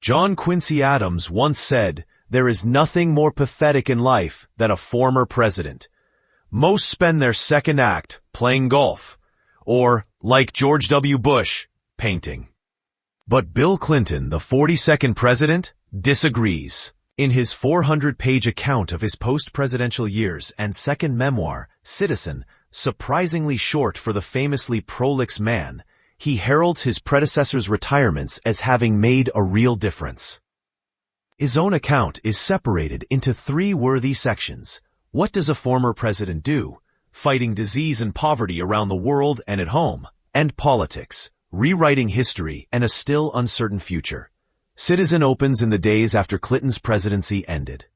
John Quincy Adams once said, "There is nothing more pathetic in life than a former president. Most spend their second act playing golf, or, like George W. Bush, painting." But Bill Clinton, the 42nd president, disagrees. In his 400-page account of his post-presidential years and second memoir, Citizen, surprisingly short for the famously prolix man, he heralds his predecessors' retirements as having made a real difference. His own account is separated into three worthy sections. What does a former president do? Fighting disease and poverty around the world and at home. And politics, rewriting history and a still uncertain future. Citizen opens in the days after Clinton's presidency ended.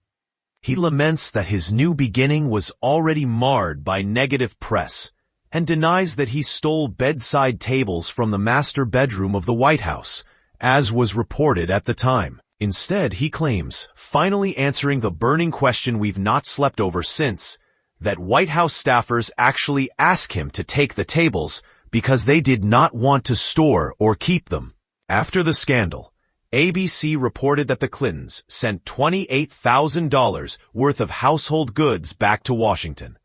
He laments that his new beginning was already marred by negative press, and denies that he stole bedside tables from the master bedroom of the White House, as was reported at the time. Instead, he claims, finally answering the burning question we've not slept over since, that White House staffers actually ask him to take the tables because they did not want to store or keep them. After the scandal, ABC reported that the Clintons sent $28,000 worth of household goods back to Washington.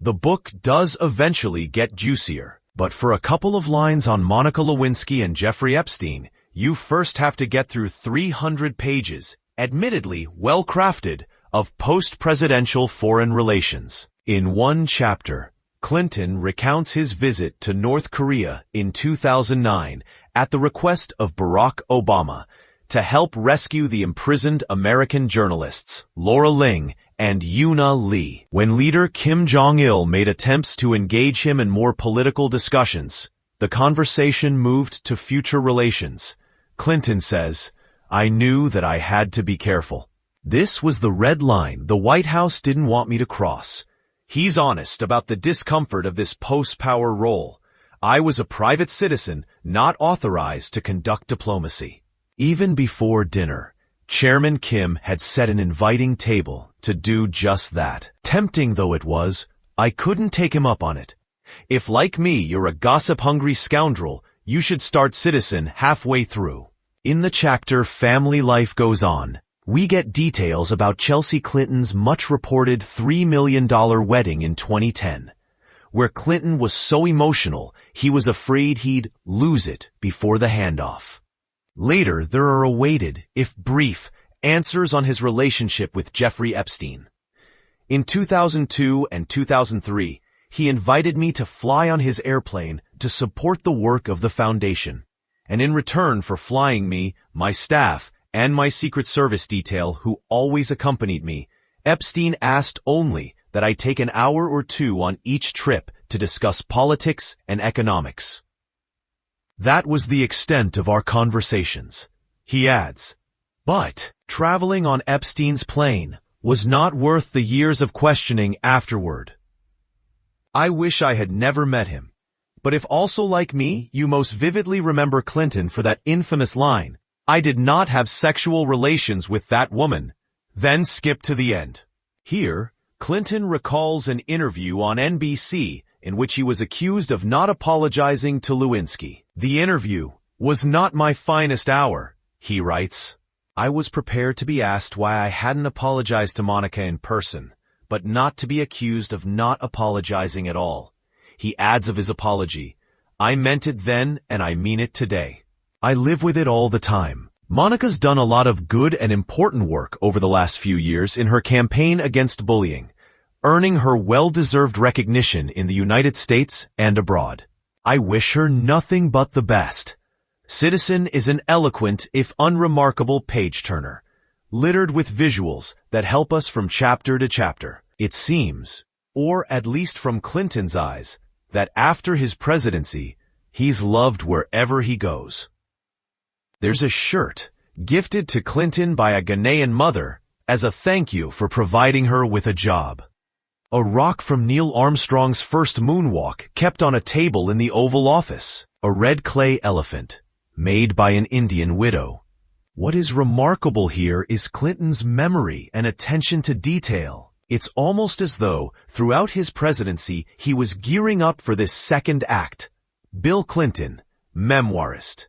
The book does eventually get juicier, but for a couple of lines on Monica Lewinsky and Jeffrey Epstein, you first have to get through 300 pages, admittedly well-crafted, of post-presidential foreign relations. In one chapter, Clinton recounts his visit to North Korea in 2009 at the request of Barack Obama to help rescue the imprisoned American journalists Laura Ling and Yoona Lee. When leader Kim Jong-il made attempts to engage him in more political discussions, the conversation moved to future relations. Clinton says, "I knew that I had to be careful. This was the red line the White House didn't want me to cross." He's honest about the discomfort of this post-power role. "I was a private citizen, not authorized to conduct diplomacy." Even before dinner, Chairman Kim had set an inviting table to do just that. Tempting though it was, I couldn't take him up on it. "If, like me, you're a gossip-hungry scoundrel, you should start Citizen halfway through." In the chapter Family Life Goes On, we get details about Chelsea Clinton's much-reported $3 million wedding in 2010, where Clinton was so emotional he was afraid he'd lose it before the handoff. Later, there are awaited, if brief, answers on his relationship with Jeffrey Epstein. In 2002 and 2003, he invited me to fly on his airplane to support the work of the foundation. And in return for flying me, my staff, and my Secret Service detail who always accompanied me, Epstein asked only that I take an hour or two on each trip to discuss politics and economics. That was the extent of our conversations. He adds, but traveling on Epstein's plane was not worth the years of questioning afterward. I wish I had never met him. But if also like me, you most vividly remember Clinton for that infamous line, "I did not have sexual relations with that woman," then skip to the end. Here, Clinton recalls an interview on NBC in which he was accused of not apologizing to Lewinsky. "The interview was not my finest hour," he writes. "I was prepared to be asked why I hadn't apologized to Monica in person, but not to be accused of not apologizing at all." He adds of his apology, "I meant it then and I mean it today. I live with it all the time." Monica's done a lot of good and important work over the last few years in her campaign against bullying, earning her well-deserved recognition in the United States and abroad. I wish her nothing but the best. Citizen is an eloquent, if unremarkable, page-turner, littered with visuals that help us from chapter to chapter. It seems, or at least from Clinton's eyes, that after his presidency, he's loved wherever he goes. There's a shirt gifted to Clinton by a Ghanaian mother as a thank you for providing her with a job. A rock from Neil Armstrong's first moonwalk kept on a table in the Oval Office. A red clay elephant, made by an Indian widow. What is remarkable here is Clinton's memory and attention to detail. It's almost as though, throughout his presidency, he was gearing up for this second act. Bill Clinton, memoirist.